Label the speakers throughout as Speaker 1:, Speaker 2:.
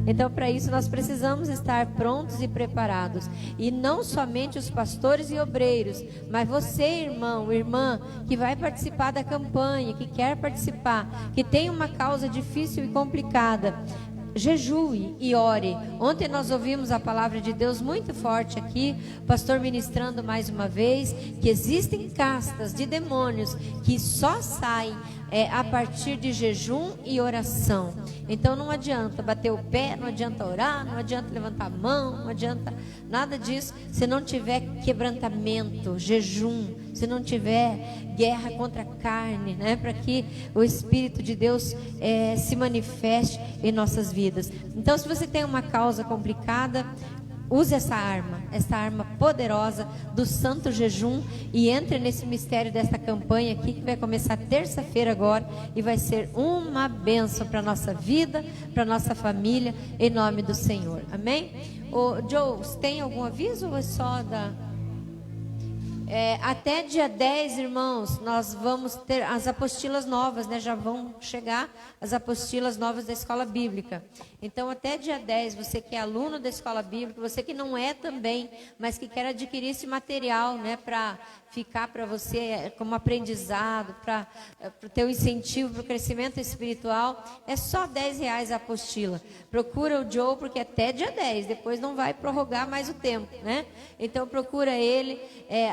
Speaker 1: Então, para isso, nós precisamos estar prontos e preparados. E não somente os pastores e obreiros, mas você, irmão, irmã, que vai participar da campanha, que quer participar, que tem uma causa difícil e complicada. Jejue e ore. Ontem nós ouvimos a palavra de Deus muito forte aqui, o pastor ministrando mais uma vez, que existem castas de demônios que só saem a partir de jejum e oração. Então não adianta bater o pé, não adianta orar, não adianta levantar a mão, não adianta nada disso se não tiver quebrantamento, jejum, se não tiver guerra contra a carne, né? Para que o Espírito de Deus se manifeste em nossas vidas. Então, se você tem uma causa complicada, use essa arma poderosa do santo jejum e entre nesse mistério dessa campanha aqui que vai começar terça-feira agora e vai ser uma bênção para a nossa vida, para a nossa família, em nome do Senhor. Amém? Joe, tem algum aviso ou é só da... até dia 10, irmãos, nós vamos ter as apostilas novas, né? Já vão chegar as apostilas novas da escola bíblica. Então, até dia 10, você que é aluno da escola bíblica, você que não é também, mas que quer adquirir esse material, né? Para ficar para você como aprendizado, para o teu incentivo, para o crescimento espiritual, é só R$10 a apostila. Procura o Joe, porque até dia 10, depois não vai prorrogar mais o tempo, né? Então, procura ele,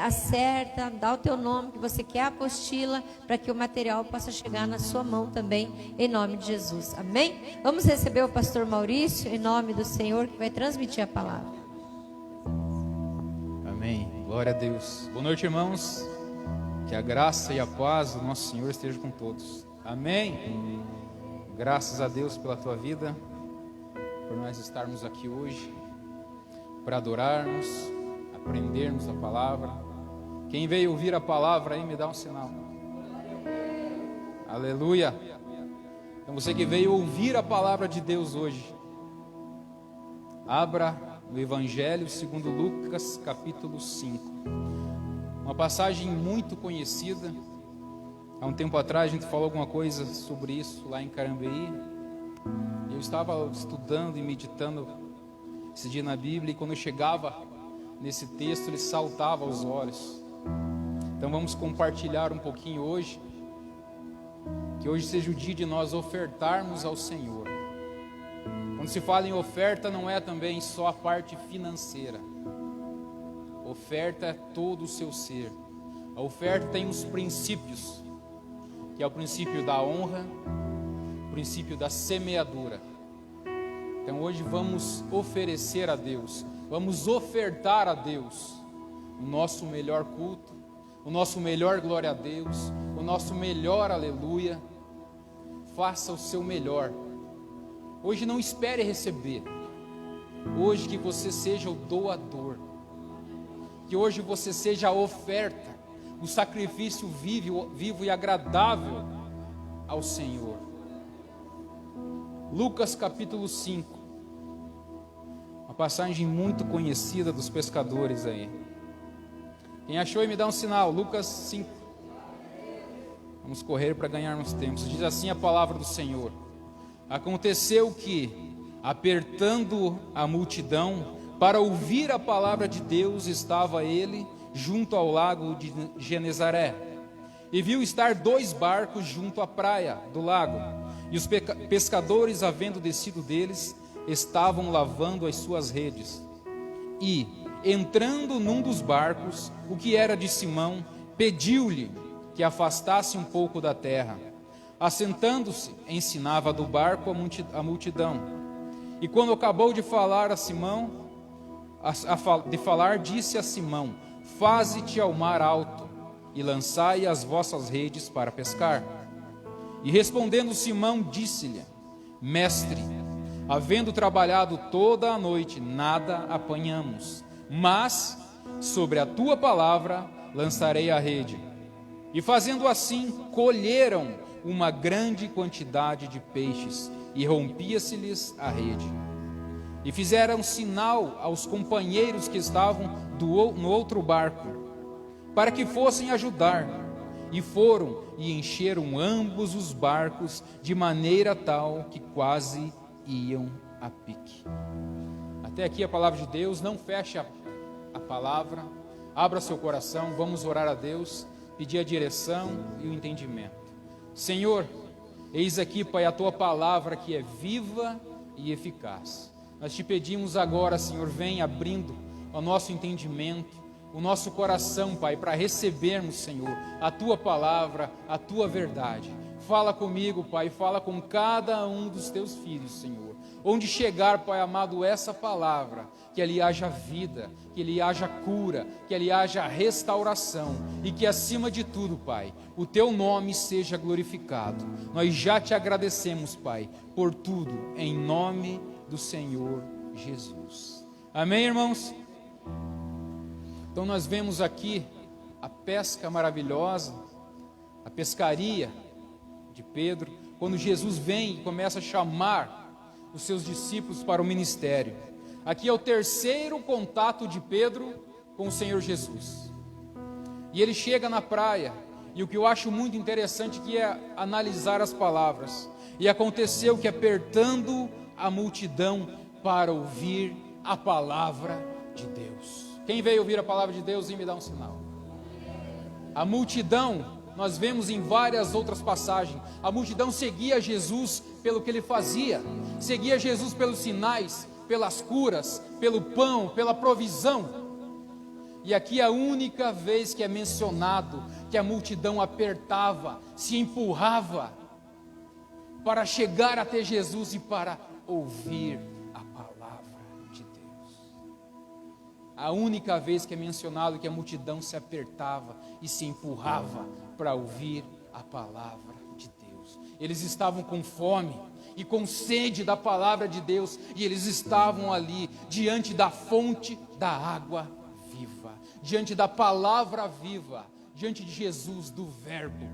Speaker 1: acerta, dá o teu nome que você quer a apostila, para que o material possa chegar na sua mão também, em nome de Jesus. Amém? Vamos receber o pastor Maurício, em nome do Senhor, que vai transmitir a palavra.
Speaker 2: Amém. Glória a Deus. Boa noite, irmãos. Que a graça e a paz do nosso Senhor estejam com todos. Amém. Graças a Deus pela tua vida, por nós estarmos aqui hoje, para adorarmos, aprendermos a palavra. Quem veio ouvir a palavra aí, me dá um sinal. Aleluia. Então você que veio ouvir a palavra de Deus hoje, abra no Evangelho segundo Lucas, capítulo 5. Uma passagem muito conhecida. Há um tempo atrás a gente falou alguma coisa sobre isso lá em Carambeí. Eu estava estudando e meditando esse dia na Bíblia, e quando eu chegava nesse texto, ele saltava aos olhos. Então vamos compartilhar um pouquinho hoje. Que hoje seja o dia de nós ofertarmos ao Senhor. Quando se fala em oferta, não é também só a parte financeira. Oferta é todo o seu ser. A oferta tem os princípios, que é o princípio da honra, o princípio da semeadura. Então hoje vamos oferecer a Deus, vamos ofertar a Deus o nosso melhor culto, o nosso melhor glória a Deus, o nosso melhor aleluia. Faça o seu melhor. Hoje não espere receber. Hoje que você seja o doador. Que hoje você seja a oferta, o sacrifício vivo e agradável ao Senhor. Lucas capítulo 5. Uma passagem muito conhecida dos pescadores aí. Quem achou e me dá um sinal. Lucas 5. Vamos correr para ganharmos tempo. Diz assim a palavra do Senhor. Aconteceu que, apertando a multidão para ouvir a palavra de Deus, estava ele junto ao lago de Genezaré, e viu estar 2 barcos junto à praia do lago, e os pescadores, havendo descido deles, estavam lavando as suas redes. E, entrando num dos barcos, o que era de Simão, pediu-lhe que afastasse um pouco da terra. Assentando-se, ensinava do barco a multidão. E quando acabou de falar a Simão, disse a Simão: faze-te ao mar alto, e lançai as vossas redes para pescar. E respondendo Simão, disse-lhe: Mestre, havendo trabalhado toda a noite, nada apanhamos, mas sobre a tua palavra lançarei a rede. E fazendo assim, colheram uma grande quantidade de peixes, e rompia-se-lhes a rede. E fizeram sinal aos companheiros que estavam no outro barco, para que fossem ajudar. E foram e encheram ambos os barcos, de maneira tal que quase iam a pique. Até aqui a palavra de Deus. Não feche a palavra, abra seu coração, vamos orar a Deus, pedir a direção e o entendimento. Senhor, eis aqui, Pai, a tua palavra que é viva e eficaz. Nós te pedimos agora, Senhor, vem abrindo o nosso entendimento, o nosso coração, Pai, para recebermos, Senhor, a tua palavra, a tua verdade. Fala comigo, Pai, fala com cada um dos teus filhos, Senhor. Onde chegar, Pai amado, essa palavra, que ali haja vida, que ali haja cura, que ali haja restauração e que acima de tudo, Pai, o teu nome seja glorificado. Nós já te agradecemos, Pai, por tudo, em nome do Senhor Jesus. Amém, irmãos? Então nós vemos aqui a pesca maravilhosa, a pescaria de Pedro, quando Jesus vem e começa a chamar os seus discípulos para o ministério. Aqui é o terceiro contato de Pedro com o Senhor Jesus. E ele chega na praia, e o que eu acho muito interessante que é analisar as palavras. E aconteceu que, apertando a multidão para ouvir a palavra de Deus. Quem veio ouvir a palavra de Deus e me dá um sinal? A multidão, nós vemos em várias outras passagens, a multidão seguia Jesus pelo que ele fazia, seguia Jesus pelos sinais, pelas curas, pelo pão, pela provisão. E aqui é a única vez que é mencionado que a multidão apertava, se empurrava para chegar até Jesus e para ouvir a palavra de Deus. A única vez que é mencionado que a multidão se apertava e se empurrava para ouvir a palavra de Deus. Eles estavam com fome e com sede da palavra de Deus, e eles estavam ali diante da fonte da água viva, diante da palavra viva, diante de Jesus, do verbo.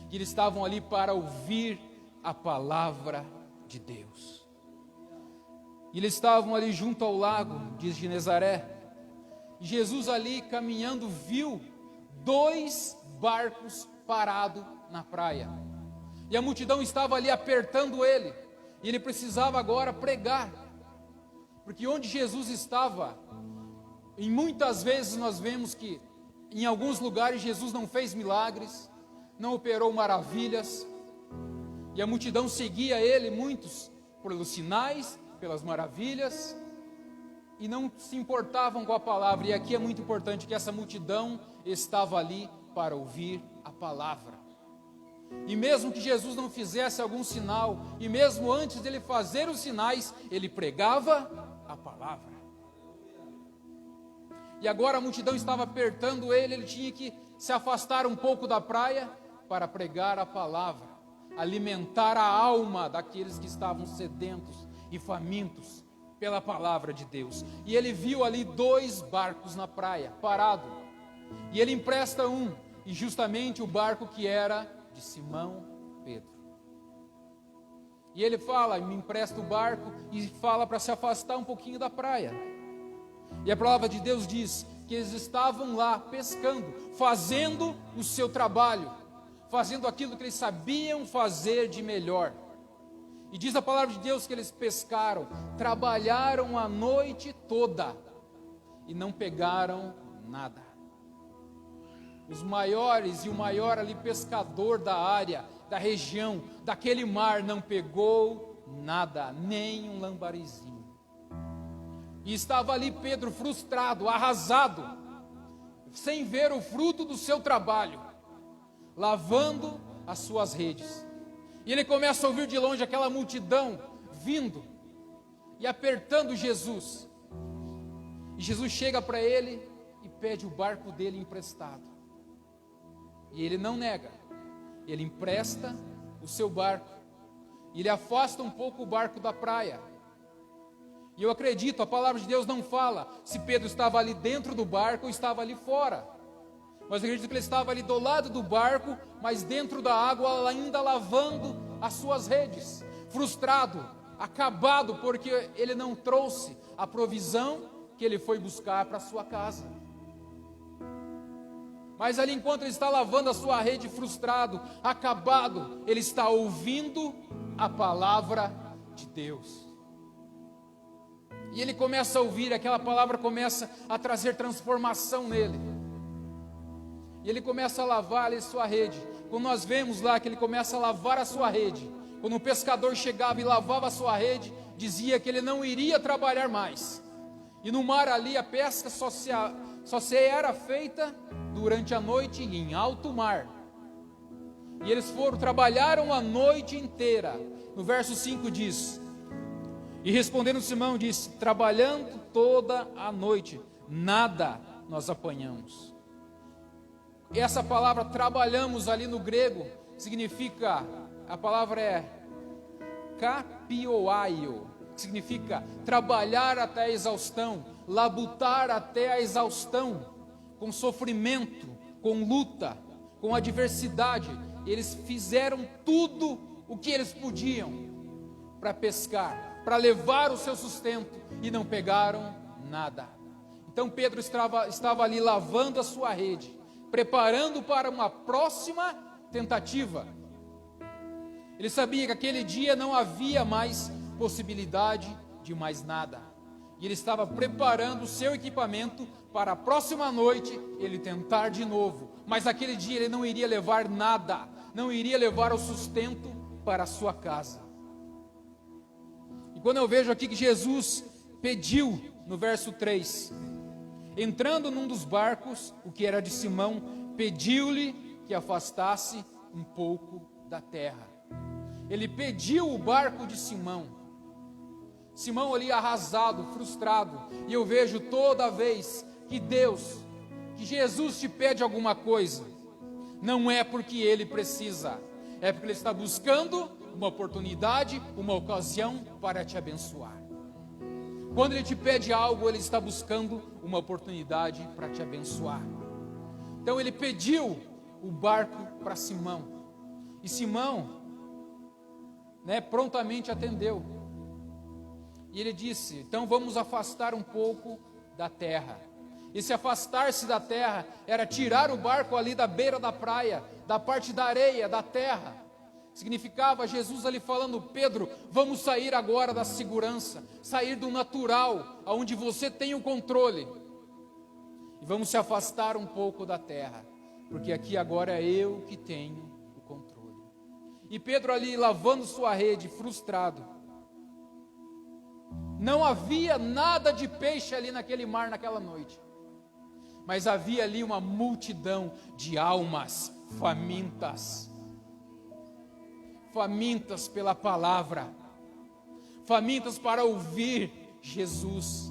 Speaker 2: E eles estavam ali para ouvir a palavra de Deus. E eles estavam ali junto ao lago de Genezaré, e Jesus ali caminhando viu 2 barcos parados na praia, e a multidão estava ali apertando ele, e ele precisava agora pregar, porque onde Jesus estava, e muitas vezes nós vemos que em alguns lugares Jesus não fez milagres, não operou maravilhas, e a multidão seguia ele, muitos pelos sinais, pelas maravilhas, e não se importavam com a palavra. E aqui é muito importante que essa multidão estava ali para ouvir a palavra. E mesmo que Jesus não fizesse algum sinal, e mesmo antes dele fazer os sinais, ele pregava a palavra. E agora a multidão estava apertando ele, ele tinha que se afastar um pouco da praia para pregar a palavra, alimentar a alma daqueles que estavam sedentos e famintos pela palavra de Deus. E ele viu ali 2 barcos na praia, parado, e ele empresta um, e justamente o barco que era de Simão Pedro. E ele fala, me empresta o barco, e fala para se afastar um pouquinho da praia. E a palavra de Deus diz que eles estavam lá pescando, fazendo o seu trabalho, fazendo aquilo que eles sabiam fazer de melhor. E diz a palavra de Deus que eles pescaram, trabalharam a noite toda e não pegaram nada. Os maiores e o maior ali pescador da área, da região, daquele mar, não pegou nada, nem um lambarizinho. E estava ali Pedro frustrado, arrasado, sem ver o fruto do seu trabalho, lavando as suas redes. E ele começa a ouvir de longe aquela multidão vindo e apertando Jesus. E Jesus chega para ele e pede o barco dele emprestado. E ele não nega, ele empresta o seu barco. E ele afasta um pouco o barco da praia. E eu acredito, a palavra de Deus não fala se Pedro estava ali dentro do barco ou estava ali fora. Mas eu acredito que ele estava ali do lado do barco, mas dentro da água, ainda lavando as suas redes, frustrado, acabado, porque ele não trouxe a provisão que ele foi buscar para a sua casa. Mas ali, enquanto ele está lavando a sua rede, frustrado, acabado, ele está ouvindo a palavra de Deus. E ele começa a ouvir, aquela palavra começa a trazer transformação nele. E ele começa a lavar ali sua rede. Quando nós vemos lá que ele começa a lavar a sua rede, quando um pescador chegava e lavava a sua rede, dizia que ele não iria trabalhar mais. E no mar ali a pesca só se era feita durante a noite em alto mar. E eles trabalharam a noite inteira. No verso 5 diz: e respondendo Simão disse: trabalhando toda a noite, nada nós apanhamos. Essa palavra trabalhamos ali no grego significa, a palavra é kapioaio, que significa trabalhar até a exaustão, labutar até a exaustão, com sofrimento, com luta, com adversidade. Eles fizeram tudo o que eles podiam para pescar, para levar o seu sustento, e não pegaram nada. Então Pedro estava ali lavando a sua rede, preparando para uma próxima tentativa. Ele sabia que aquele dia não havia mais possibilidade de mais nada, e ele estava preparando o seu equipamento para a próxima noite ele tentar de novo. Mas aquele dia ele não iria levar nada, não iria levar o sustento para a sua casa. E quando eu vejo aqui que Jesus pediu, no verso 3, entrando num dos barcos, o que era de Simão, pediu-lhe que afastasse um pouco da terra. Ele pediu o barco de Simão. Simão ali arrasado, frustrado. E eu vejo toda vez que que Jesus te pede alguma coisa, não é porque Ele precisa, é porque Ele está buscando uma oportunidade, uma ocasião para te abençoar. Quando Ele te pede algo, Ele está buscando uma oportunidade para te abençoar. Então Ele pediu o barco para Simão, e Simão, prontamente atendeu. E ele disse: então vamos afastar um pouco da terra. E se afastar-se da terra era tirar o barco ali da beira da praia, da parte da areia, da terra. Significava Jesus ali falando: Pedro, vamos sair agora da segurança, sair do natural, onde você tem o controle, e vamos se afastar um pouco da terra, porque aqui agora é eu que tenho o controle. E Pedro ali lavando sua rede, frustrado. Não havia nada de peixe ali naquele mar naquela noite, mas havia ali uma multidão de almas famintas, famintas pela palavra, famintas para ouvir Jesus.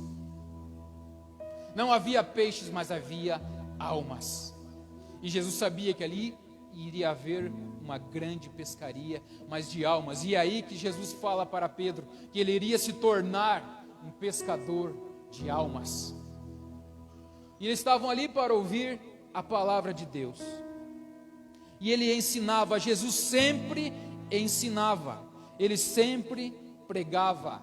Speaker 2: Não havia peixes, mas havia almas, e Jesus sabia que ali iria haver uma grande pescaria, mas de almas. E é aí que Jesus fala para Pedro que ele iria se tornar um pescador de almas. E eles estavam ali para ouvir a palavra de Deus. E ele ensinava, Jesus sempre ensinava, ele sempre pregava.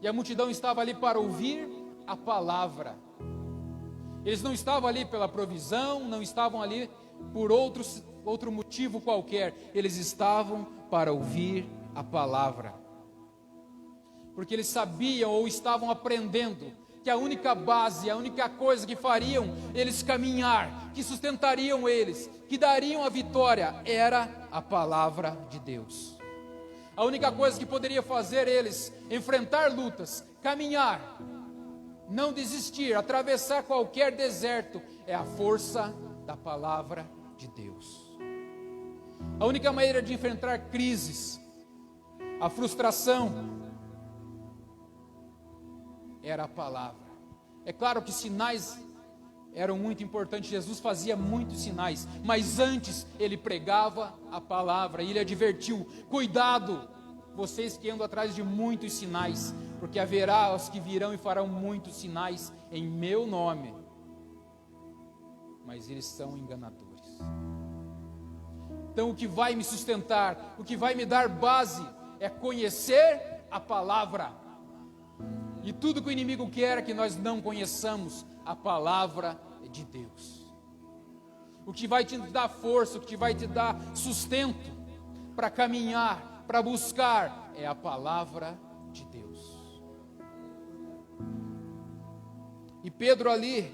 Speaker 2: E a multidão estava ali para ouvir a palavra. Eles não estavam ali pela provisão, não estavam ali por outro motivo qualquer. Eles estavam para ouvir a palavra, porque eles sabiam ou estavam aprendendo que a única base, a única coisa que fariam eles caminhar, que sustentariam eles, que dariam a vitória, era a palavra de Deus. A única coisa que poderia fazer eles enfrentar lutas, caminhar, não desistir, atravessar qualquer deserto, é a força da palavra de Deus. A única maneira de enfrentar crises, a frustração, era a palavra. É claro que sinais eram muito importantes, Jesus fazia muitos sinais, mas antes ele pregava a palavra, e ele advertiu: cuidado, vocês que andam atrás de muitos sinais, porque haverá os que virão e farão muitos sinais em meu nome, mas eles são enganadores. Então o que vai me sustentar, o que vai me dar base, é conhecer a palavra. E tudo que o inimigo quer é que nós não conheçamos a palavra de Deus. O que vai te dar força, o que vai te dar sustento para caminhar, para buscar, é a palavra de Deus. E Pedro ali,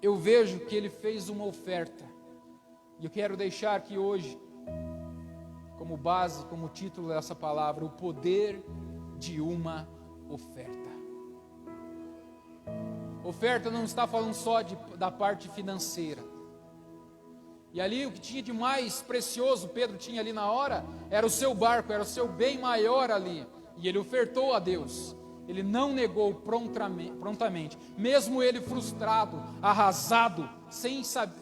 Speaker 2: eu vejo que ele fez uma oferta. E eu quero deixar aqui hoje, como base, como título dessa palavra, o poder de uma oferta. Oferta não está falando só da parte financeira. E ali o que tinha de mais precioso, Pedro tinha ali na hora, era o seu barco, era o seu bem maior ali. E ele ofertou a Deus. Ele não negou prontamente, mesmo ele frustrado, arrasado,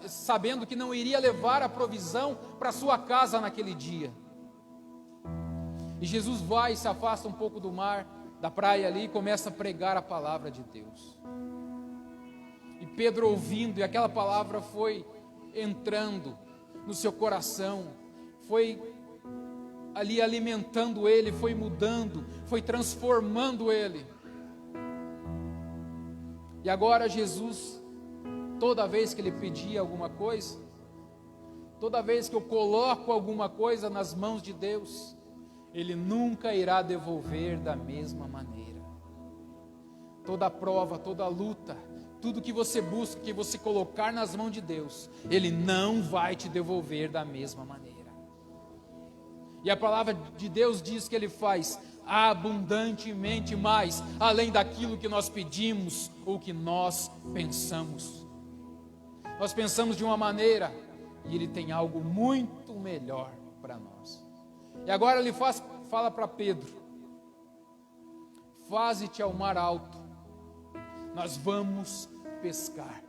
Speaker 2: sabendo que não iria levar a provisão para sua casa naquele dia. E Jesus vai e se afasta um pouco do mar, da praia ali, e começa a pregar a palavra de Deus. E Pedro ouvindo, e aquela palavra foi entrando no seu coração, foi ali alimentando ele, foi mudando, foi transformando ele. E agora Jesus, toda vez que ele pedia alguma coisa, toda vez que eu coloco alguma coisa nas mãos de Deus, Ele nunca irá devolver da mesma maneira. Toda prova, toda luta, tudo que você busca, que você colocar nas mãos de Deus, Ele não vai te devolver da mesma maneira. E a palavra de Deus diz que Ele faz abundantemente mais, além daquilo que nós pedimos ou que nós pensamos. Nós pensamos de uma maneira e Ele tem algo muito melhor para nós. E agora Ele fala para Pedro: faze-te ao mar alto, nós vamos pescar.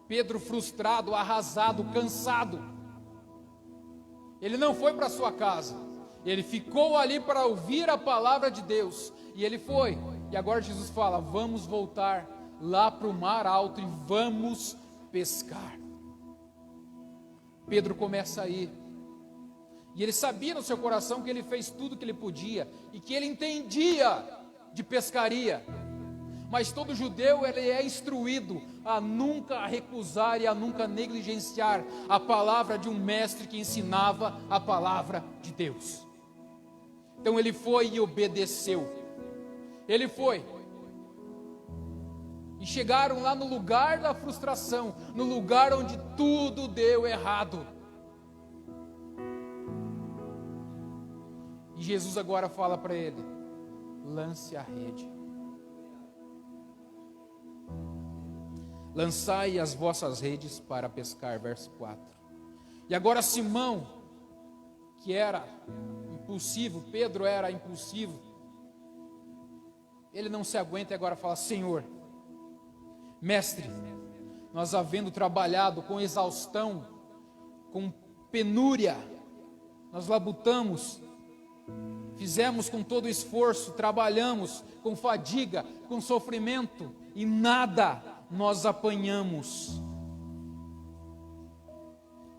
Speaker 2: Pedro frustrado, arrasado, cansado, ele não foi para sua casa, ele ficou ali para ouvir a palavra de Deus, e ele foi. E agora Jesus fala: vamos voltar lá para o mar alto e vamos pescar. Pedro começa a ir, e ele sabia no seu coração que ele fez tudo que ele podia, e que ele entendia de pescaria. Mas todo judeu, ele é instruído a nunca recusar e a nunca negligenciar a palavra de um mestre que ensinava a palavra de Deus. Então ele foi e obedeceu. Ele foi. E chegaram lá no lugar da frustração, no lugar onde tudo deu errado. E Jesus agora fala para ele: lance a rede. Lançai as vossas redes para pescar, verso 4. E agora Simão, que era impulsivo, Pedro era impulsivo, ele não se aguenta e agora fala: Senhor, mestre, nós havendo trabalhado com exaustão, com penúria, nós labutamos, fizemos com todo esforço, trabalhamos com fadiga, com sofrimento, e nada nós apanhamos.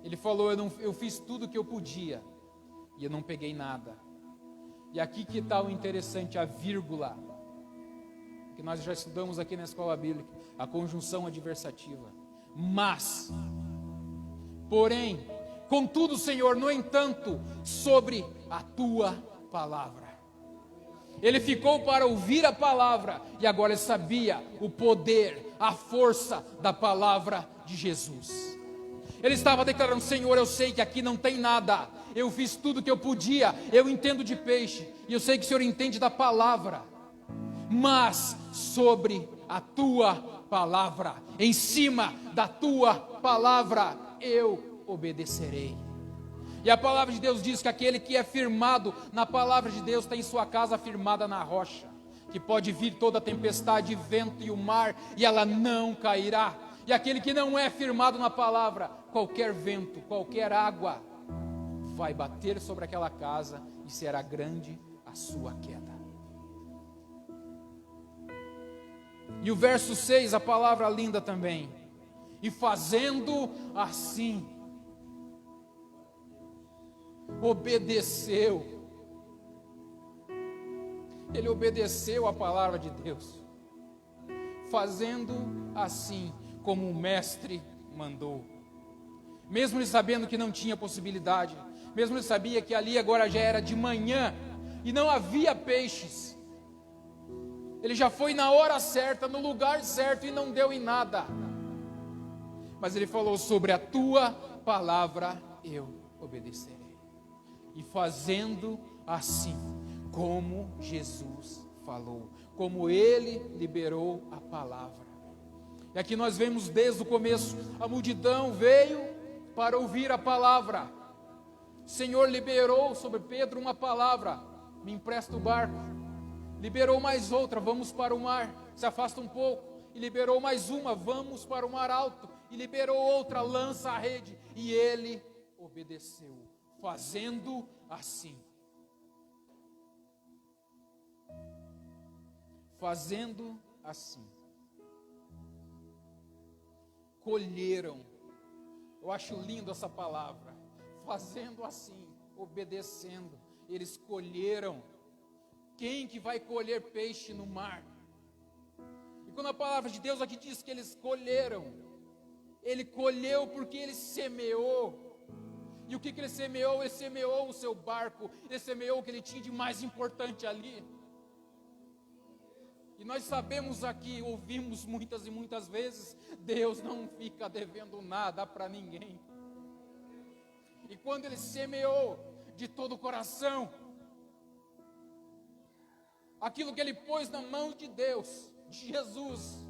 Speaker 2: Ele falou: eu fiz tudo o que eu podia e eu não peguei nada. E aqui que está o interessante, a vírgula, que nós já estudamos aqui na escola bíblica, a conjunção adversativa. Mas, porém, contudo, Senhor, no entanto, sobre a tua palavra. Ele ficou para ouvir a palavra, e agora ele sabia o poder, a força da palavra de Jesus. Ele estava declarando: Senhor, eu sei que aqui não tem nada, eu fiz tudo o que eu podia, eu entendo de peixe, e eu sei que o Senhor entende da palavra, mas sobre a tua palavra, em cima da tua palavra, eu obedecerei. E a palavra de Deus diz que aquele que é firmado na palavra de Deus tem sua casa firmada na rocha, que pode vir toda a tempestade, vento e o mar, e ela não cairá. E aquele que não é firmado na palavra, qualquer vento, qualquer água, vai bater sobre aquela casa, e será grande a sua queda. E o verso 6, a palavra linda também: e fazendo assim, obedeceu. Ele obedeceu a palavra de Deus, fazendo assim como o mestre mandou. Mesmo ele sabendo que não tinha possibilidade, mesmo ele sabia que ali agora já era de manhã e não havia peixes, Ele já foi na hora certa, no lugar certo e não deu em nada. Mas ele falou: sobre a tua palavra eu obedecerei. E fazendo assim, como Jesus falou, como ele liberou a palavra. E aqui nós vemos desde o começo, a multidão veio para ouvir a palavra. O Senhor liberou sobre Pedro uma palavra: me empresta o barco. Liberou mais outra: vamos para o mar, se afasta um pouco. E liberou mais uma: vamos para o mar alto. E liberou outra: lança a rede. E ele obedeceu, fazendo assim. Fazendo assim. Colheram. Eu acho lindo essa palavra. Fazendo assim, obedecendo. Eles colheram. Quem que vai colher peixe no mar? E quando a palavra de Deus aqui diz que eles colheram, ele colheu porque ele semeou. E o que ele semeou? Ele semeou o seu barco. Ele semeou o que ele tinha de mais importante ali. E nós sabemos aqui, ouvimos muitas e muitas vezes, Deus não fica devendo nada para ninguém. E quando ele semeou de todo o coração, aquilo que ele pôs na mão de Deus, de Jesus,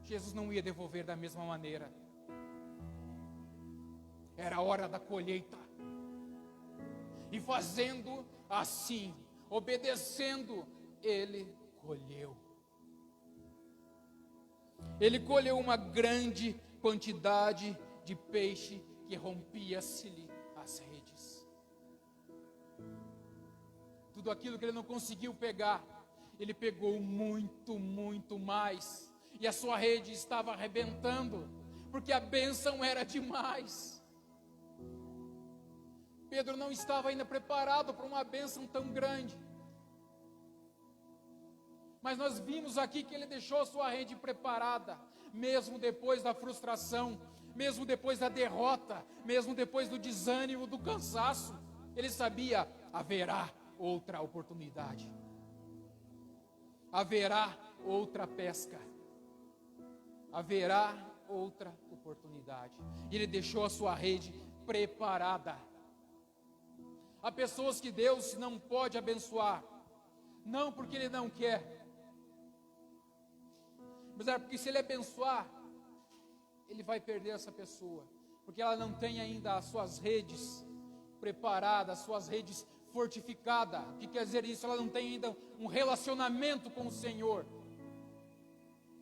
Speaker 2: Jesus não ia devolver da mesma maneira. Era a hora da colheita. E fazendo assim, obedecendo, ele colheu. Ele colheu uma grande quantidade de peixe que rompia-se-lhe as redes. Tudo aquilo que ele não conseguiu pegar, ele pegou muito, muito mais. E a sua rede estava arrebentando, porque a bênção era demais. Pedro não estava ainda preparado para uma bênção tão grande. Mas nós vimos aqui que ele deixou a sua rede preparada, mesmo depois da frustração, mesmo depois da derrota, mesmo depois do desânimo, do cansaço. Ele sabia: haverá outra oportunidade, haverá outra pesca, haverá outra oportunidade. E ele deixou a sua rede preparada. Há pessoas que Deus não pode abençoar, não porque Ele não quer, mas é porque se Ele abençoar, Ele vai perder essa pessoa, porque ela não tem ainda as suas redes preparadas, as suas redes fortificadas. O que quer dizer isso? Ela não tem ainda um relacionamento com o Senhor.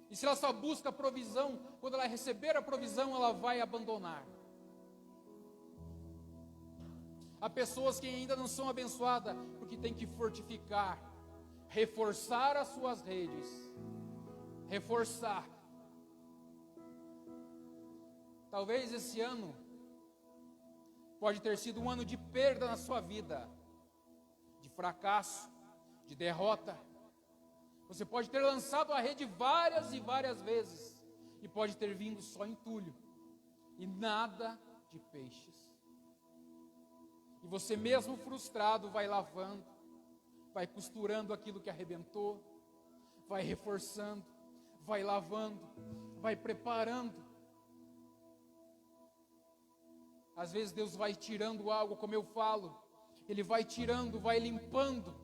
Speaker 2: E se ela só busca a provisão, quando ela receber a provisão, ela vai abandonar. Há pessoas que ainda não são abençoadas, porque tem que fortificar, reforçar as suas redes, reforçar. Talvez esse ano pode ter sido um ano de perda na sua vida, de fracasso, de derrota. Você pode ter lançado a rede várias e várias vezes, e pode ter vindo só entulho, e nada de peixes. E você mesmo frustrado vai lavando, vai costurando aquilo que arrebentou, vai reforçando, vai lavando, vai preparando. Às vezes Deus vai tirando algo, como eu falo, Ele vai tirando, vai limpando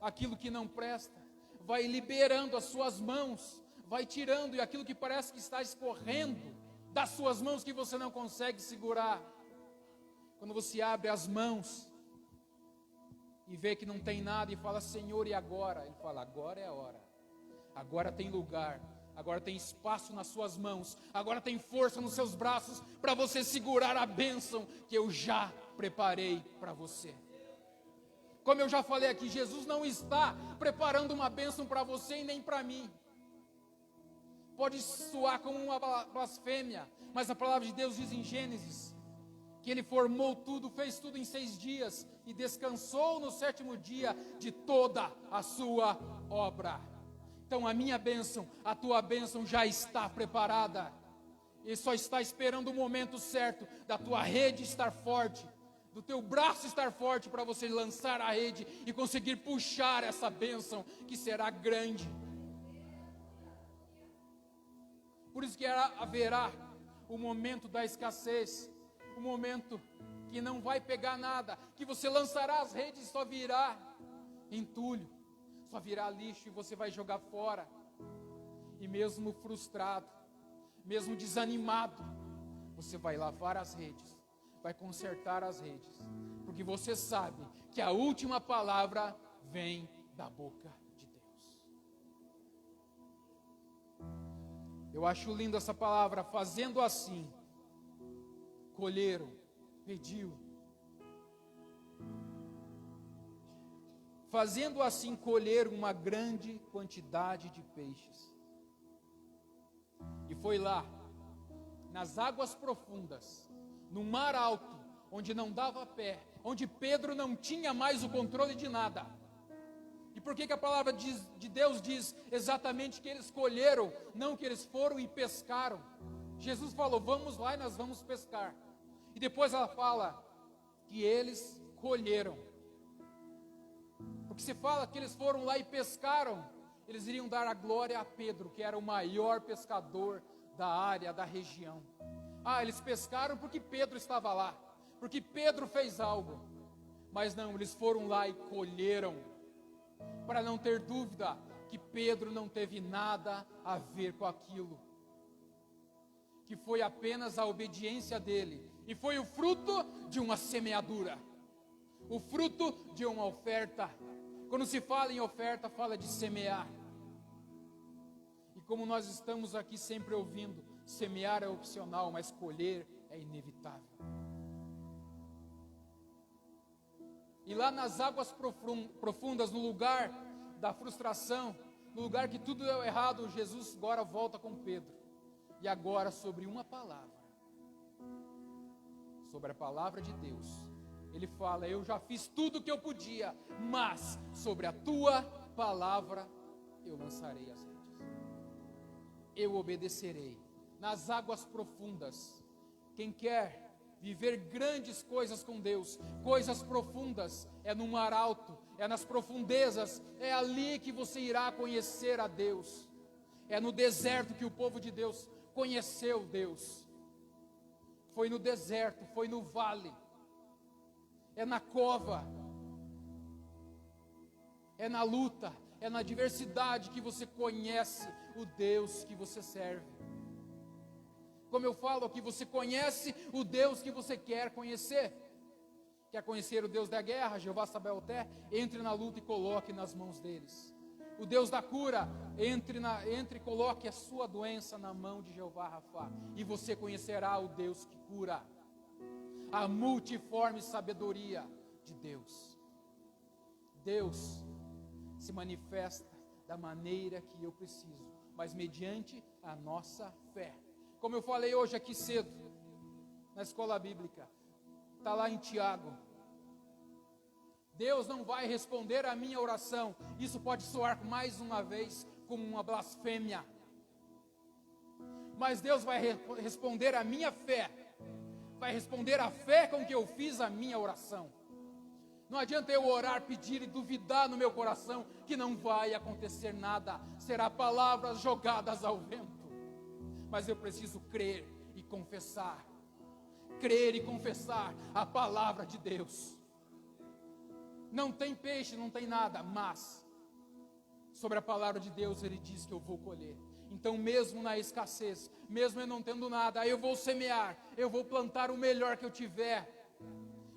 Speaker 2: aquilo que não presta, vai liberando as suas mãos, vai tirando, e aquilo que parece que está escorrendo das suas mãos, que você não consegue segurar. Quando você abre as mãos e vê que não tem nada e fala: Senhor, e agora? Ele fala: agora é a hora, agora tem lugar, agora tem espaço nas suas mãos, agora tem força nos seus braços para você segurar a bênção que eu já preparei para você. Como eu já falei aqui, Jesus não está preparando uma bênção para você e nem para mim. Pode soar como uma blasfêmia, mas a palavra de Deus diz em Gênesis que Ele formou tudo, fez tudo em 6 dias e descansou no 7º dia de toda a sua obra. Então a minha bênção, a tua bênção já está preparada. E só está esperando o momento certo da tua rede estar forte, do teu braço estar forte, para você lançar a rede e conseguir puxar essa bênção que será grande. Por isso que haverá o momento da escassez, o momento que não vai pegar nada, que você lançará as redes e só virá entulho, só virá lixo e você vai jogar fora. E mesmo frustrado, mesmo desanimado, você vai lavar as redes, vai consertar as redes, porque você sabe que a última palavra vem da boca de Deus. Eu acho linda essa palavra, fazendo assim, colheram, pediu. Fazendo assim, colheram uma grande quantidade de peixes. E foi lá, nas águas profundas, no mar alto, onde não dava pé, onde Pedro não tinha mais o controle de nada. E por que a palavra de Deus diz exatamente que eles colheram, não que eles foram e pescaram? Jesus falou, vamos lá e nós vamos pescar. E depois ela fala que eles colheram. Porque se fala que eles foram lá e pescaram, eles iriam dar a glória a Pedro, que era o maior pescador da área, da região. Eles pescaram porque Pedro estava lá, porque Pedro fez algo. Mas não, eles foram lá e colheram, para não ter dúvida que Pedro não teve nada a ver com aquilo, que foi apenas a obediência dele, e foi o fruto de uma semeadura, o fruto de uma oferta. Quando se fala em oferta, fala de semear. E como nós estamos aqui sempre ouvindo, semear é opcional, mas colher é inevitável. E lá nas águas profundas, no lugar da frustração, no lugar que tudo deu errado, Jesus agora volta com Pedro. E agora sobre uma palavra, sobre a palavra de Deus, ele fala, eu já fiz tudo o que eu podia, mas sobre a tua palavra eu lançarei as redes. Eu obedecerei. Nas águas profundas, quem quer viver grandes coisas com Deus, coisas profundas, é no mar alto, é nas profundezas, é ali que você irá conhecer a Deus. É no deserto que o povo de Deus conheceu Deus. Foi no deserto, foi no vale, é na cova, é na luta, é na adversidade que você conhece o Deus que você serve. Como eu falo aqui, você conhece o Deus que você quer conhecer. Quer conhecer o Deus da guerra, Jeová Sabaoth? Entre na luta e coloque nas mãos deles. O Deus da cura, entre e coloque a sua doença na mão de Jeová Rafá, e você conhecerá o Deus que cura. A multiforme sabedoria de Deus. Deus se manifesta da maneira que eu preciso, mas mediante a nossa fé. Como eu falei hoje aqui cedo, na escola bíblica, está lá em Tiago. Deus não vai responder a minha oração. Isso pode soar mais uma vez como uma blasfêmia. Mas Deus vai responder a minha fé. Vai responder a fé com que eu fiz a minha oração. Não adianta eu orar, pedir e duvidar no meu coração que não vai acontecer nada. Será palavras jogadas ao vento. Mas eu preciso crer e confessar. Crer e confessar a palavra de Deus. Não tem peixe, não tem nada, mas sobre a palavra de Deus ele diz que eu vou colher. Então mesmo na escassez, mesmo eu não tendo nada, eu vou semear, eu vou plantar o melhor que eu tiver,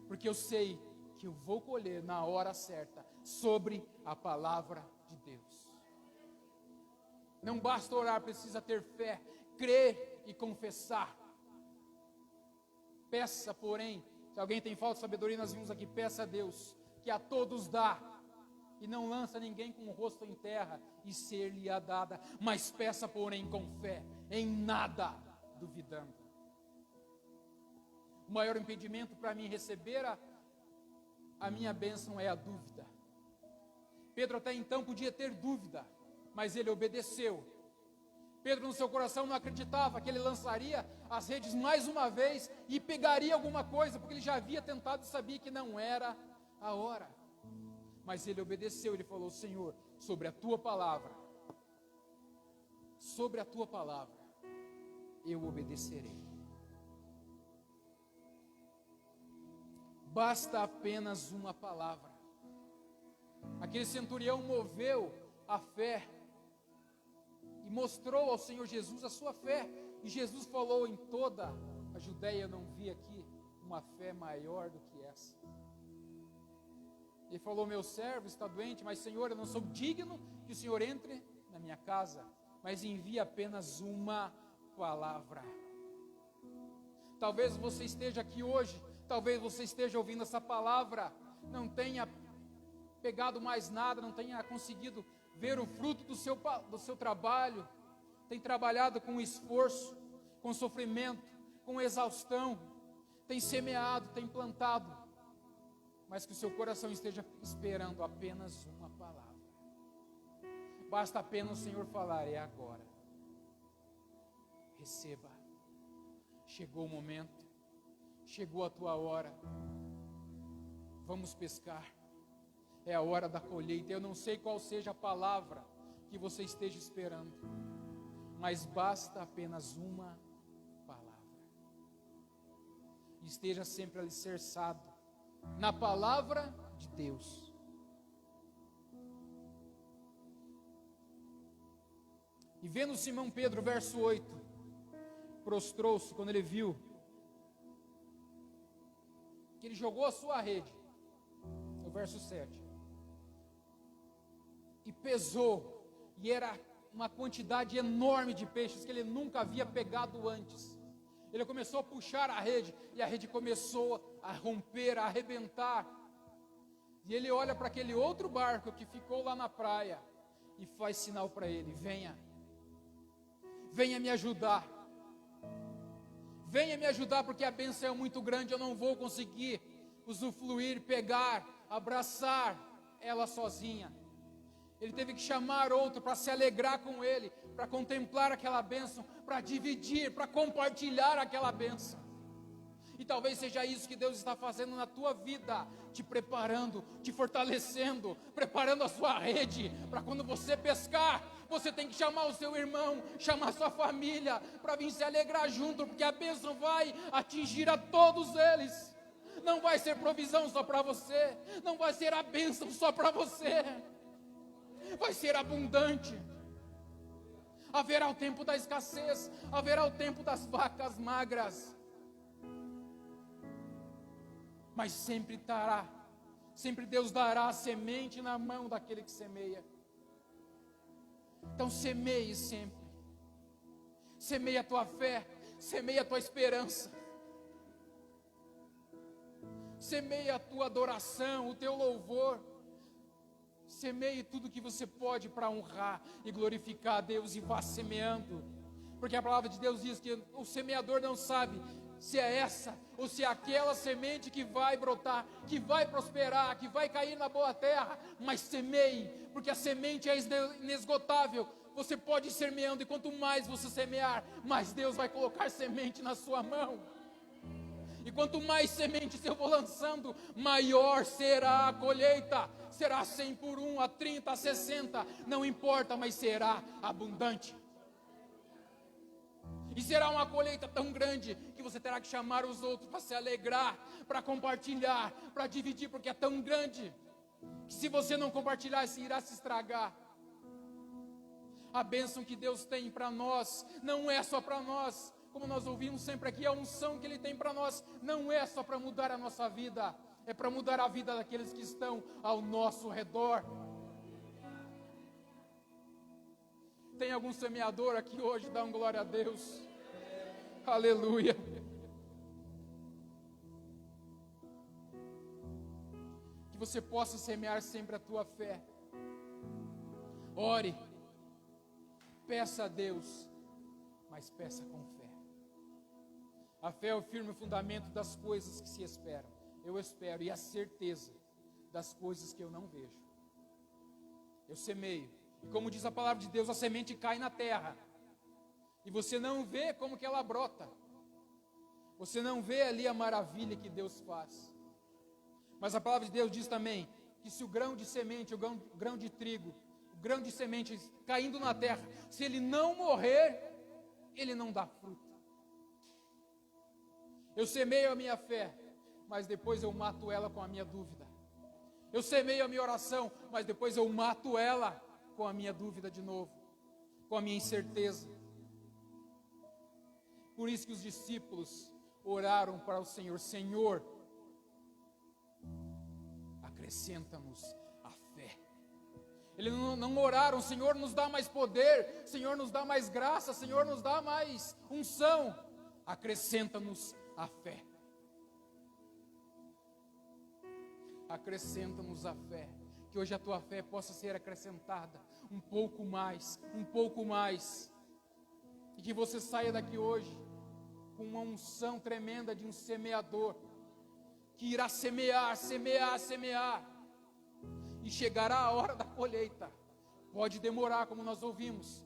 Speaker 2: porque eu sei que eu vou colher na hora certa, sobre a palavra de Deus. Não basta orar, precisa ter fé, crer e confessar. Peça, porém, se alguém tem falta de sabedoria, nós vimos aqui, peça a Deus, que a todos dá, e não lança ninguém com o rosto em terra, e ser-lhe-á dada, mas peça, porém, com fé, em nada duvidando. O maior impedimento para mim receber a minha bênção é a dúvida. Pedro até então podia ter dúvida, mas ele obedeceu. Pedro no seu coração não acreditava que ele lançaria as redes mais uma vez e pegaria alguma coisa, porque ele já havia tentado e sabia que não era a hora. Mas ele obedeceu, ele falou, Senhor, sobre a tua palavra, eu obedecerei. Basta apenas uma palavra. Aquele centurião moveu a fé e mostrou ao Senhor Jesus a sua fé. E Jesus falou: em toda a Judéia eu não vi aqui uma fé maior do que essa. Ele falou: meu servo está doente, mas Senhor, eu não sou digno que o Senhor entre na minha casa, mas envie apenas uma palavra. Talvez você esteja aqui hoje, talvez você esteja ouvindo essa palavra, não tenha pegado mais nada, não tenha conseguido ver o fruto do seu trabalho, tem trabalhado com esforço, com sofrimento, com exaustão, tem semeado, tem plantado, mas que o seu coração esteja esperando apenas uma palavra. Basta apenas o Senhor falar: é agora. Receba. Chegou o momento, chegou a tua hora. Vamos pescar. É a hora da colheita. Eu não sei qual seja a palavra que você esteja esperando, mas basta apenas uma palavra. Esteja sempre alicerçado na palavra de Deus. E vendo Simão Pedro, verso 8, prostrou-se quando ele viu que ele jogou a sua rede, no verso 7, e pesou, e era uma quantidade enorme de peixes que ele nunca havia pegado antes. Ele começou a puxar a rede, e a rede começou a romper, a arrebentar. E ele olha para aquele outro barco que ficou lá na praia, e faz sinal para ele: venha, venha me ajudar. Venha me ajudar, porque a bênção é muito grande, eu não vou conseguir usufruir, pegar, abraçar ela sozinha. Ele teve que chamar outro para se alegrar com ele, para contemplar aquela bênção, para dividir, para compartilhar aquela bênção. E talvez seja isso que Deus está fazendo na tua vida, te preparando, te fortalecendo, preparando a sua rede, para quando você pescar, você tem que chamar o seu irmão, chamar a sua família, para vir se alegrar junto, porque a bênção vai atingir a todos eles. Não vai ser provisão só para você, não vai ser a bênção só para você, vai ser abundante. Haverá o tempo da escassez, haverá o tempo das vacas magras, mas sempre Deus dará a semente na mão daquele que semeia. Então semeie sempre, semeie a tua fé, semeie a tua esperança, semeie a tua adoração, o teu louvor, semeie tudo que você pode para honrar e glorificar a Deus, e vá semeando, porque a palavra de Deus diz que o semeador não sabe se é essa ou se é aquela semente que vai brotar, que vai prosperar, que vai cair na boa terra, mas semeie, porque a semente é inesgotável. Você pode ir semeando, e quanto mais você semear, mais Deus vai colocar semente na sua mão. E quanto mais sementes eu vou lançando, maior será a colheita. Será 100 por 1, a 30, a 60, não importa, mas será abundante. E será uma colheita tão grande que você terá que chamar os outros para se alegrar, para compartilhar, para dividir, porque é tão grande que se você não compartilhar, isso irá se estragar. A bênção que Deus tem para nós não é só para nós, como nós ouvimos sempre aqui, a unção que Ele tem para nós não é só para mudar a nossa vida, é para mudar a vida daqueles que estão ao nosso redor. Tem algum semeador aqui hoje? Dá um glória a Deus. Aleluia. Que você possa semear sempre a tua fé. Ore, peça a Deus, mas peça com fé. A fé é o firme fundamento das coisas que se esperam. Eu espero, e a certeza das coisas que eu não vejo. Eu semeio, e como diz a palavra de Deus, a semente cai na terra, e você não vê como que ela brota, você não vê ali a maravilha que Deus faz. Mas a palavra de Deus diz também que se o grão de semente, o grão de trigo, o grão de semente caindo na terra, se ele não morrer, ele não dá fruto. Eu semeio a minha fé, mas depois eu mato ela com a minha dúvida. Eu semeio a minha oração, mas depois eu mato ela com a minha dúvida de novo, com a minha incerteza. Por isso que os discípulos oraram para o Senhor: Senhor, acrescenta-nos a fé. Eles não oraram: Senhor, nos dá mais poder, Senhor, nos dá mais graça, Senhor, nos dá mais unção. Acrescenta-nos a fé. Acrescenta-nos a fé. Que hoje a tua fé possa ser acrescentada um pouco mais, um pouco mais. E que você saia daqui hoje com uma unção tremenda de um semeador, que irá semear, semear, semear. E chegará a hora da colheita. Pode demorar, como nós ouvimos.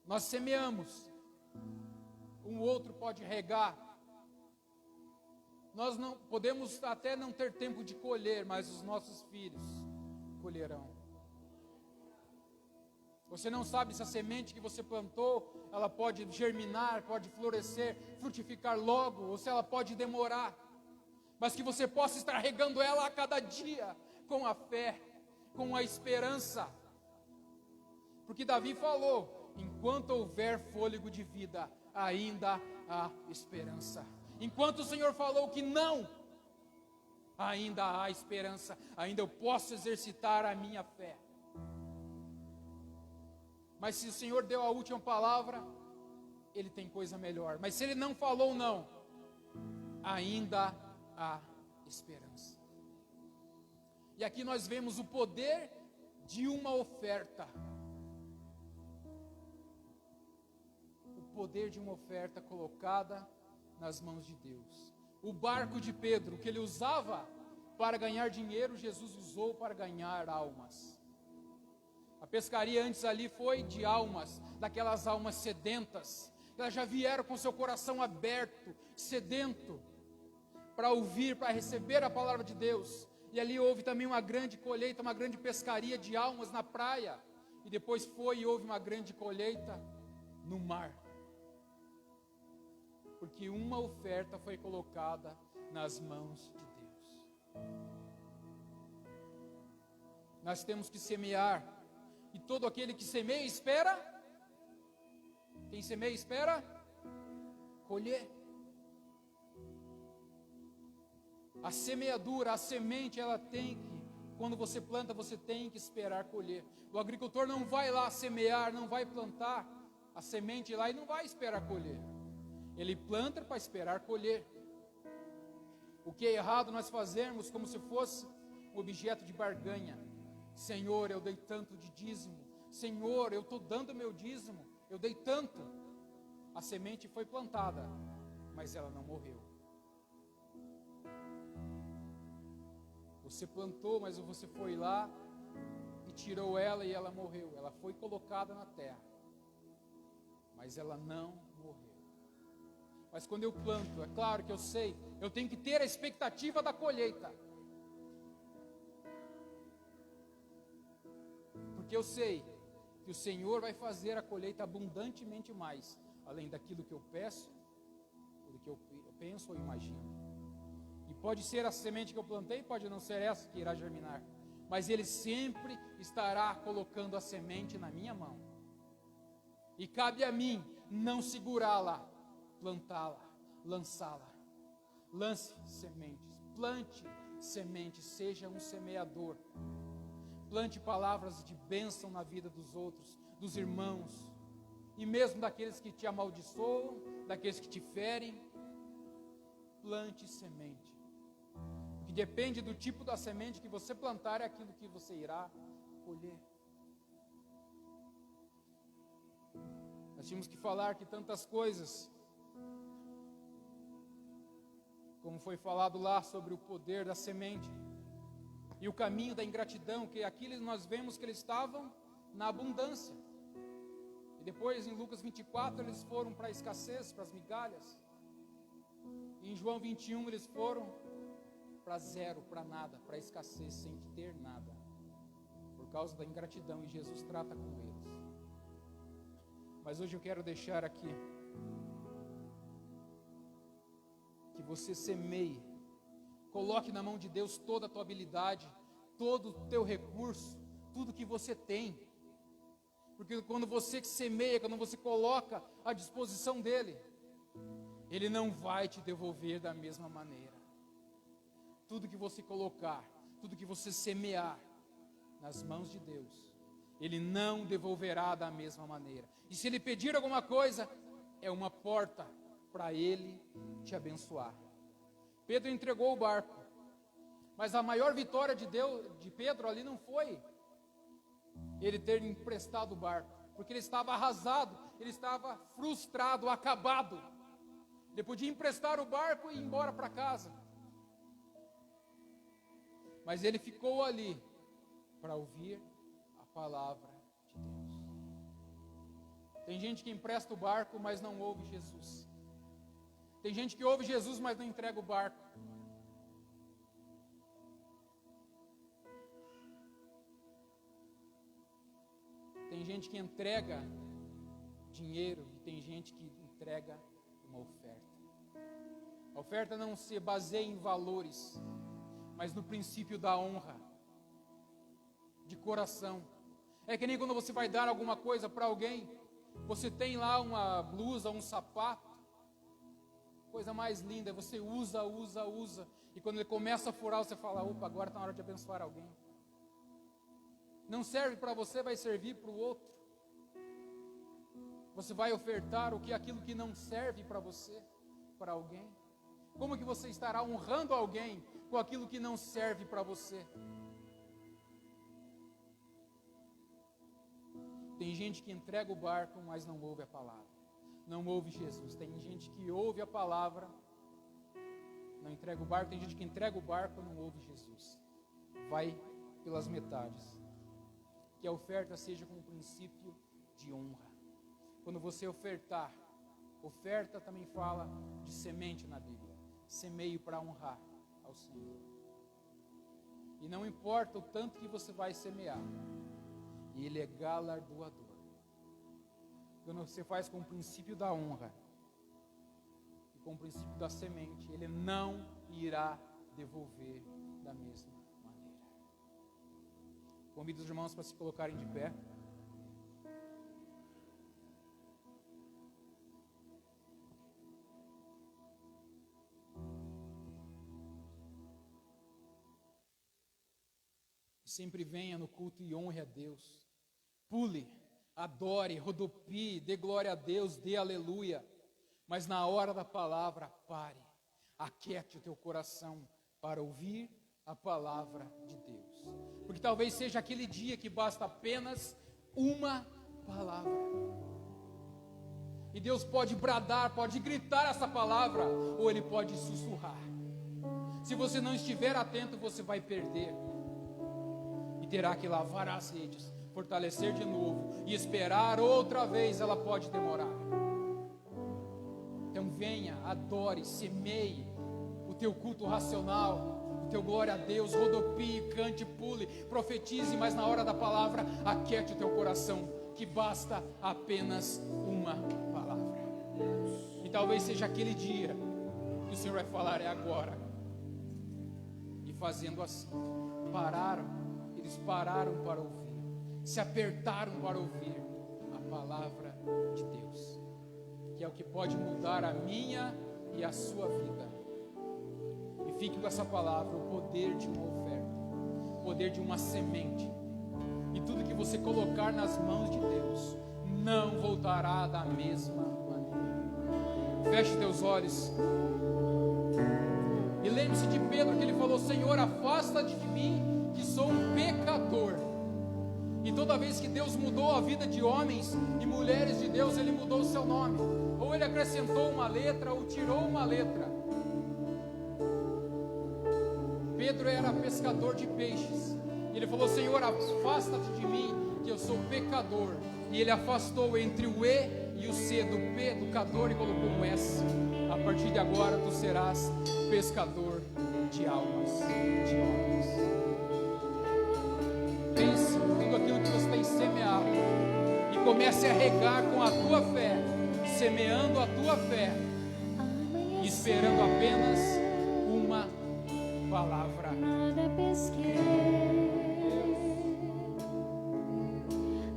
Speaker 2: Nós semeamos, um outro pode regar. Nós não podemos até não ter tempo de colher, mas os nossos filhos colherão. Você não sabe se a semente que você plantou, ela pode germinar, pode florescer, frutificar logo, ou se ela pode demorar. Mas que você possa estar regando ela a cada dia, com a fé, com a esperança. Porque Davi falou: enquanto houver fôlego de vida, ainda há esperança. Enquanto o Senhor falou que não, ainda há esperança, ainda eu posso exercitar a minha fé. Mas se o Senhor deu a última palavra, Ele tem coisa melhor. Mas se Ele não falou não, ainda há esperança. E aqui nós vemos o poder de uma oferta. O poder de uma oferta colocada nas mãos de Deus. O barco de Pedro, que ele usava para ganhar dinheiro, Jesus usou para ganhar almas. A pescaria antes ali foi de almas, daquelas almas sedentas. Elas já vieram com seu coração aberto, sedento, para ouvir, para receber a palavra de Deus. E ali houve também uma grande colheita, uma grande pescaria de almas na praia. E depois foi e houve uma grande colheita no mar. Porque uma oferta foi colocada nas mãos de Deus. Nós temos que semear. E todo aquele que semeia espera. Quem semeia espera colher. A semeadura, a semente, ela tem que, quando você planta, você tem que esperar colher. O agricultor não vai lá semear, não vai plantar a semente lá e não vai esperar colher. Ele planta para esperar colher. O que é errado nós fazermos como se fosse um objeto de barganha. Senhor, eu dei tanto de dízimo. Senhor, eu estou dando meu dízimo. Eu dei tanto. A semente foi plantada, mas ela não morreu. Você plantou, mas você foi lá e tirou ela e ela morreu. Ela foi colocada na terra, mas ela não morreu. Mas quando eu planto, é claro que eu sei, eu tenho que ter a expectativa da colheita. Porque eu sei que o Senhor vai fazer a colheita abundantemente mais, além daquilo que eu peço, ou do que eu penso ou imagino. E pode ser a semente que eu plantei, pode não ser essa que irá germinar, mas Ele sempre estará colocando a semente na minha mão. E cabe a mim não segurá-la, plantá-la, lançá-la. Lance sementes, plante sementes, seja um semeador. Plante palavras de bênção na vida dos outros, dos irmãos, e mesmo daqueles que te amaldiçoam, daqueles que te ferem. Plante semente. O que depende do tipo da semente que você plantar é aquilo que você irá colher. Nós tínhamos que falar que tantas coisas, como foi falado lá sobre o poder da semente e o caminho da ingratidão, que aqui nós vemos que eles estavam na abundância. E depois em Lucas 24 eles foram para a escassez, para as migalhas. E em João 21 eles foram para zero, para nada, para a escassez, sem ter nada, por causa da ingratidão, e Jesus trata com eles. Mas hoje eu quero deixar aqui que você semeie. Coloque na mão de Deus toda a tua habilidade, todo o teu recurso, tudo que você tem. Porque quando você semeia, quando você coloca à disposição dele, ele não vai te devolver da mesma maneira. Tudo que você colocar, tudo que você semear nas mãos de Deus, ele não devolverá da mesma maneira. E se ele pedir alguma coisa, é uma porta para ele te abençoar. Pedro entregou o barco, mas a maior vitória de Pedro ali não foi ele ter emprestado o barco, porque ele estava arrasado, ele estava frustrado, acabado. Ele podia emprestar o barco e ir embora para casa, mas ele ficou ali para ouvir a palavra de Deus. Tem gente que empresta o barco, mas não ouve Jesus. Tem gente que ouve Jesus, mas não entrega o barco. Tem gente que entrega dinheiro e tem gente que entrega uma oferta. A oferta não se baseia em valores, mas no princípio da honra, de coração. É que nem quando você vai dar alguma coisa para alguém, você tem lá uma blusa, um sapato, coisa mais linda, você usa, e quando ele começa a furar, você fala, opa, agora está na hora de abençoar alguém. Não serve para você, vai servir para o outro. Você vai ofertar aquilo que não serve para você, para alguém. Como que você estará honrando alguém com aquilo que não serve para você? Tem gente que entrega o barco, mas não ouve a palavra, não ouve Jesus. Tem gente que ouve a palavra, não entrega o barco. Tem gente que entrega o barco, não ouve Jesus, vai pelas metades. Que a oferta seja com o princípio de honra. Quando você ofertar, oferta também fala de semente na Bíblia, semeio para honrar ao Senhor. E não importa o tanto que você vai semear, Ele é galardoador. Quando você faz com o princípio da honra e com o princípio da semente, Ele não irá devolver da mesma maneira. Convido os irmãos para se colocarem de pé. Sempre venha no culto e honre a Deus. Pule, adore, rodopie, dê glória a Deus, dê aleluia. Mas na hora da palavra, pare, aquiete o teu coração para ouvir a palavra de Deus. Porque talvez seja aquele dia que basta apenas uma palavra. E Deus pode bradar, pode gritar essa palavra, ou Ele pode sussurrar. Se você não estiver atento, você vai perder. E terá que lavar as redes, fortalecer de novo e esperar outra vez. Ela pode demorar. Então venha, adore, semeie o teu culto racional, o teu glória a Deus, rodopie, cante, pule, profetize, mas na hora da palavra, aquiete o teu coração, que basta apenas uma palavra. E talvez seja aquele dia que o Senhor vai falar, é agora. E fazendo assim, eles pararam para ouvir, se apertaram para ouvir a palavra de Deus, que é o que pode mudar a minha e a sua vida. E fique com essa palavra, o poder de uma oferta, o poder de uma semente, e tudo que você colocar nas mãos de Deus não voltará da mesma maneira. Feche teus olhos e lembre-se de Pedro, que ele falou: Senhor, afasta-te de mim, que sou um pecador. E toda vez que Deus mudou a vida de homens e mulheres de Deus, Ele mudou o seu nome, ou Ele acrescentou uma letra, ou tirou uma letra. Pedro era pescador de peixes, e ele falou: Senhor, afasta-te de mim, que eu sou pecador. E Ele afastou entre o E e o C do pecador e colocou um S. A partir de agora tu serás pescador de almas, de homens. Pense em tudo aquilo que você tem semeado e comece a regar com a tua fé, semeando a tua fé, esperando apenas uma palavra.
Speaker 3: Nada pesquei,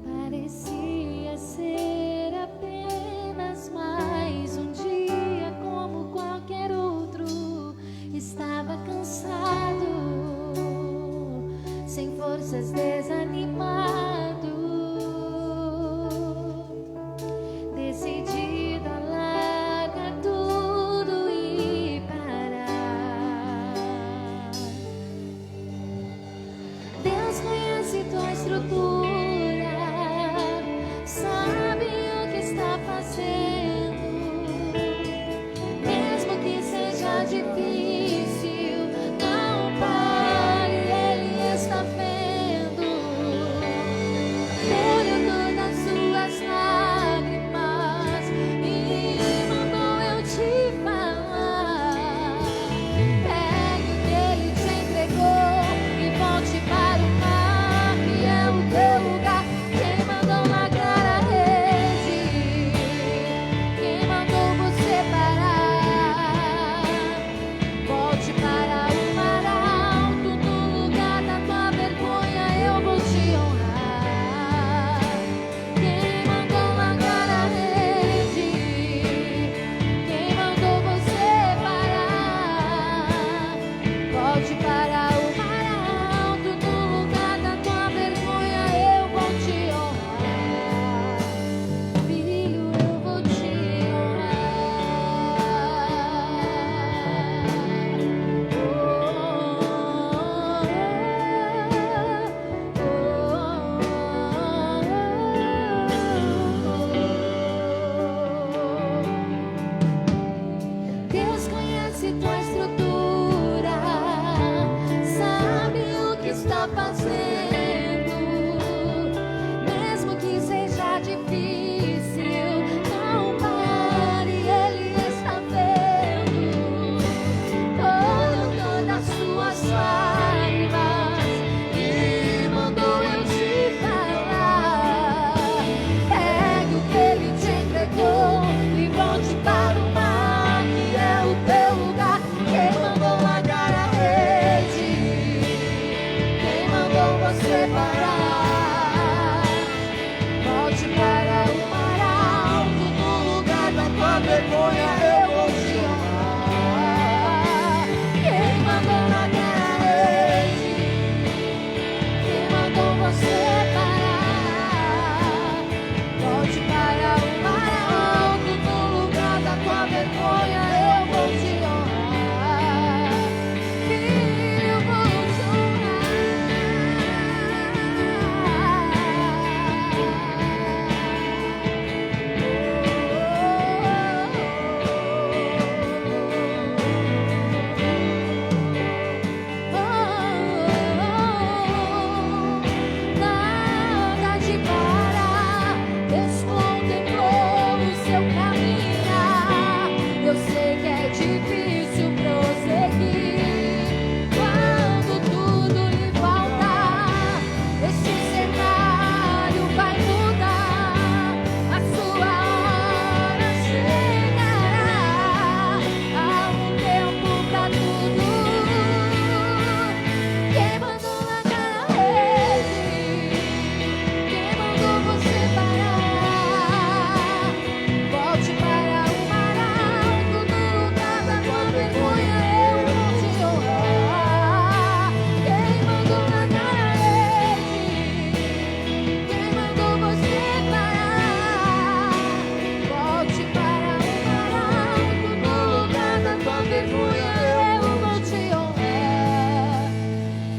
Speaker 3: parecia ser apenas mais um dia como qualquer outro. Estava cansado, sem forças, desanimado, decidido a largar tudo e parar. Deus conhece tua estrutura, sabe o que está fazendo, mesmo que seja difícil, não pare, Ele está vendo. Olhou todas suas lágrimas e mandou eu te falar. Pegue o que Ele te entregou e volte para o mar, que é o teu lugar. Quem mandou largar a rede? Quem mandou você parar? Volte para o mar alto, no lugar da tua vergonha eu vou te honrar. Quem mandou largar a rede? Quem mandou você parar? Volte para o mar alto, no lugar da tua vergonha eu vou te honrar. Filho, eu vou te Deus conhece tua estrutura, sabe o que está fazendo, mesmo que seja difícil, não pare, Ele está vendo. Olhou todas suas lágrimas e mandou eu te falar. Pegue o que Ele te entregou e volte para o mar, que é o teu lugar. Quem mandou largar a rede? Quem mandou você parar? Volte para o mar alto, no lugar da tua vergonha eu vou te honrar. Quem mandou largar a rede? Quem mandou você parar? Volte para o mar alto, no lugar da tua vergonha eu vou te honrar. Filho, eu vou te Nada te para, Deus contemplou o seu caminhar. Eu sei que é difícil prosseguir quando tudo lhe faltar. Este cenário vai mudar, a sua hora chegará. Há um tempo pra tudo. Quem mandou largar a rede? Quem mandou você parar? Volte para o mar alto, no lugar da tua vergonha eu vou te honrar. Quem mandou largar a rede? Quem mandou você parar? Volte para o mar alto, no lugar da tua vergonha eu vou te honrar.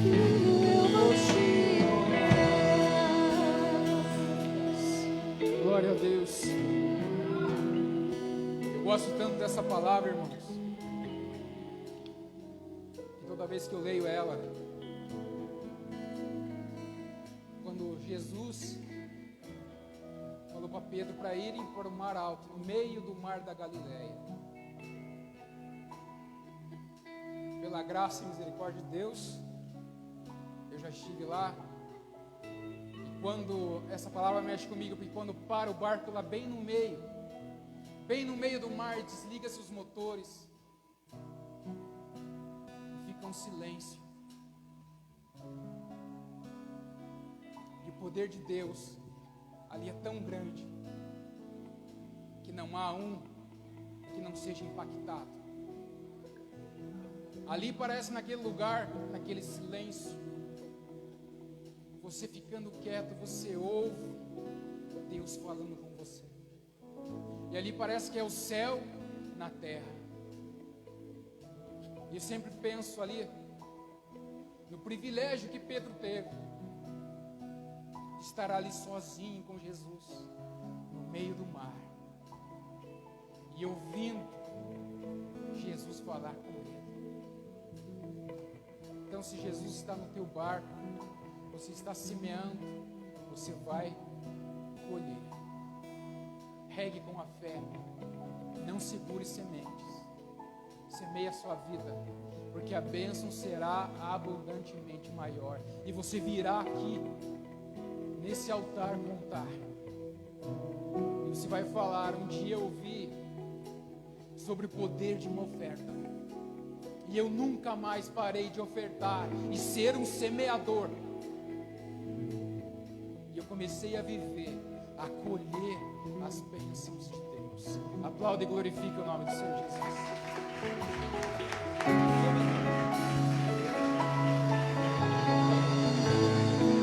Speaker 3: Filho, eu vou te honrar.
Speaker 2: Glória a Deus. Eu gosto tanto dessa palavra, irmãos. Que toda vez que eu leio ela, quando Jesus falou para Pedro para irem para o mar alto, no meio do mar da Galileia, pela graça e misericórdia de Deus, eu já estive lá. E quando essa palavra mexe comigo, porque quando para o barco lá bem no meio do mar, desliga-se os motores, um silêncio. E o poder de Deus ali é tão grande que não há um que não seja impactado. Ali parece, naquele lugar, naquele silêncio, você ficando quieto, você ouve Deus falando com você. E ali parece que é o céu na terra. E eu sempre penso ali no privilégio que Pedro teve de estar ali sozinho com Jesus no meio do mar e ouvindo Jesus falar com ele. Então, se Jesus está no teu barco, você está semeando, você vai colher. Regue com a fé, não segure sementes, semeie a sua vida, porque a bênção será abundantemente maior, e você virá aqui, nesse altar contar, e você vai falar: um dia eu ouvi sobre o poder de uma oferta, e eu nunca mais parei de ofertar e ser um semeador, e eu comecei a viver, a colher as bênçãos de Deus. Aplauda e glorifique o nome do Senhor Jesus.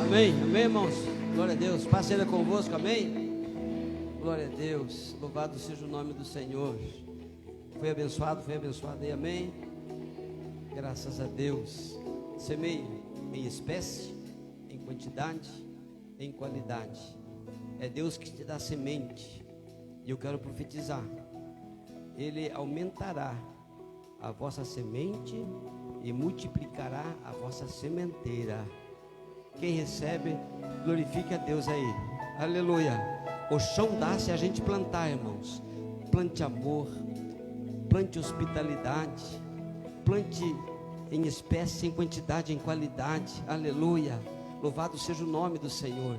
Speaker 4: Amém, amém, irmãos. Glória a Deus. Paz seja convosco, amém. Glória a Deus. Louvado seja o nome do Senhor. Foi abençoado aí, amém. Graças a Deus. Semeie em espécie, em quantidade, em qualidade. É Deus que te dá semente. E eu quero profetizar: Ele aumentará a vossa semente e multiplicará a vossa sementeira. Quem recebe, glorifique a Deus aí. Aleluia. O chão dá se a gente plantar, irmãos. Plante amor, plante hospitalidade, plante em espécie, em quantidade, em qualidade. Aleluia. Louvado seja o nome do Senhor.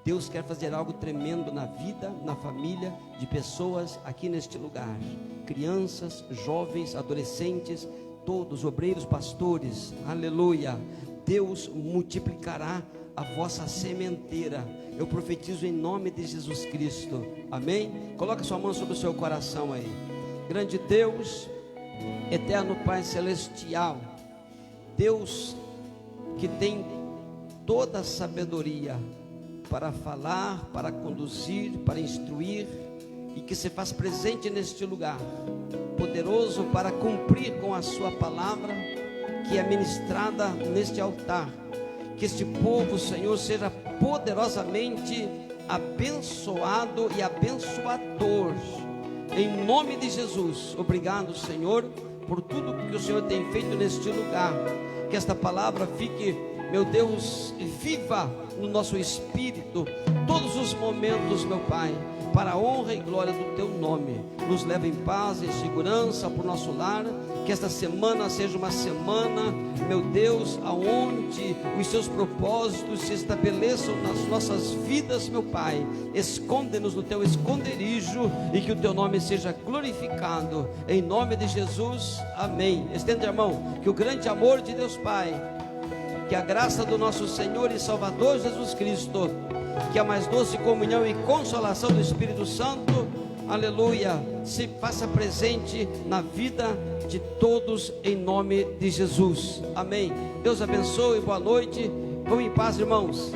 Speaker 4: Deus quer fazer algo tremendo na vida, na família de pessoas aqui neste lugar. Crianças, jovens, adolescentes, todos, obreiros, pastores. Aleluia. Deus multiplicará a vossa sementeira. Eu profetizo em nome de Jesus Cristo. Amém? Coloca sua mão sobre o seu coração aí. Grande Deus, eterno Pai Celestial, Deus que tem toda a sabedoria para falar, para conduzir, para instruir, e que se faz presente neste lugar, poderoso para cumprir com a sua palavra, que é ministrada neste altar. Que este povo, Senhor, seja poderosamente abençoado e abençoador, em nome de Jesus. Obrigado, Senhor, por tudo que o Senhor tem feito neste lugar. Que esta palavra fique, meu Deus, viva no nosso espírito, todos os momentos, meu Pai, para a honra e glória do Teu nome. Nos leva em paz e segurança para o nosso lar. Que esta semana seja uma semana, meu Deus, aonde os Seus propósitos se estabeleçam nas nossas vidas, meu Pai. Esconde-nos no Teu esconderijo e que o Teu nome seja glorificado, em nome de Jesus, amém. Estende a mão. Que o grande amor de Deus Pai, que a graça do nosso Senhor e Salvador Jesus Cristo, que a mais doce comunhão e consolação do Espírito Santo, aleluia, se faça presente na vida de todos, em nome de Jesus, amém. Deus abençoe, boa noite, vamos em paz, irmãos.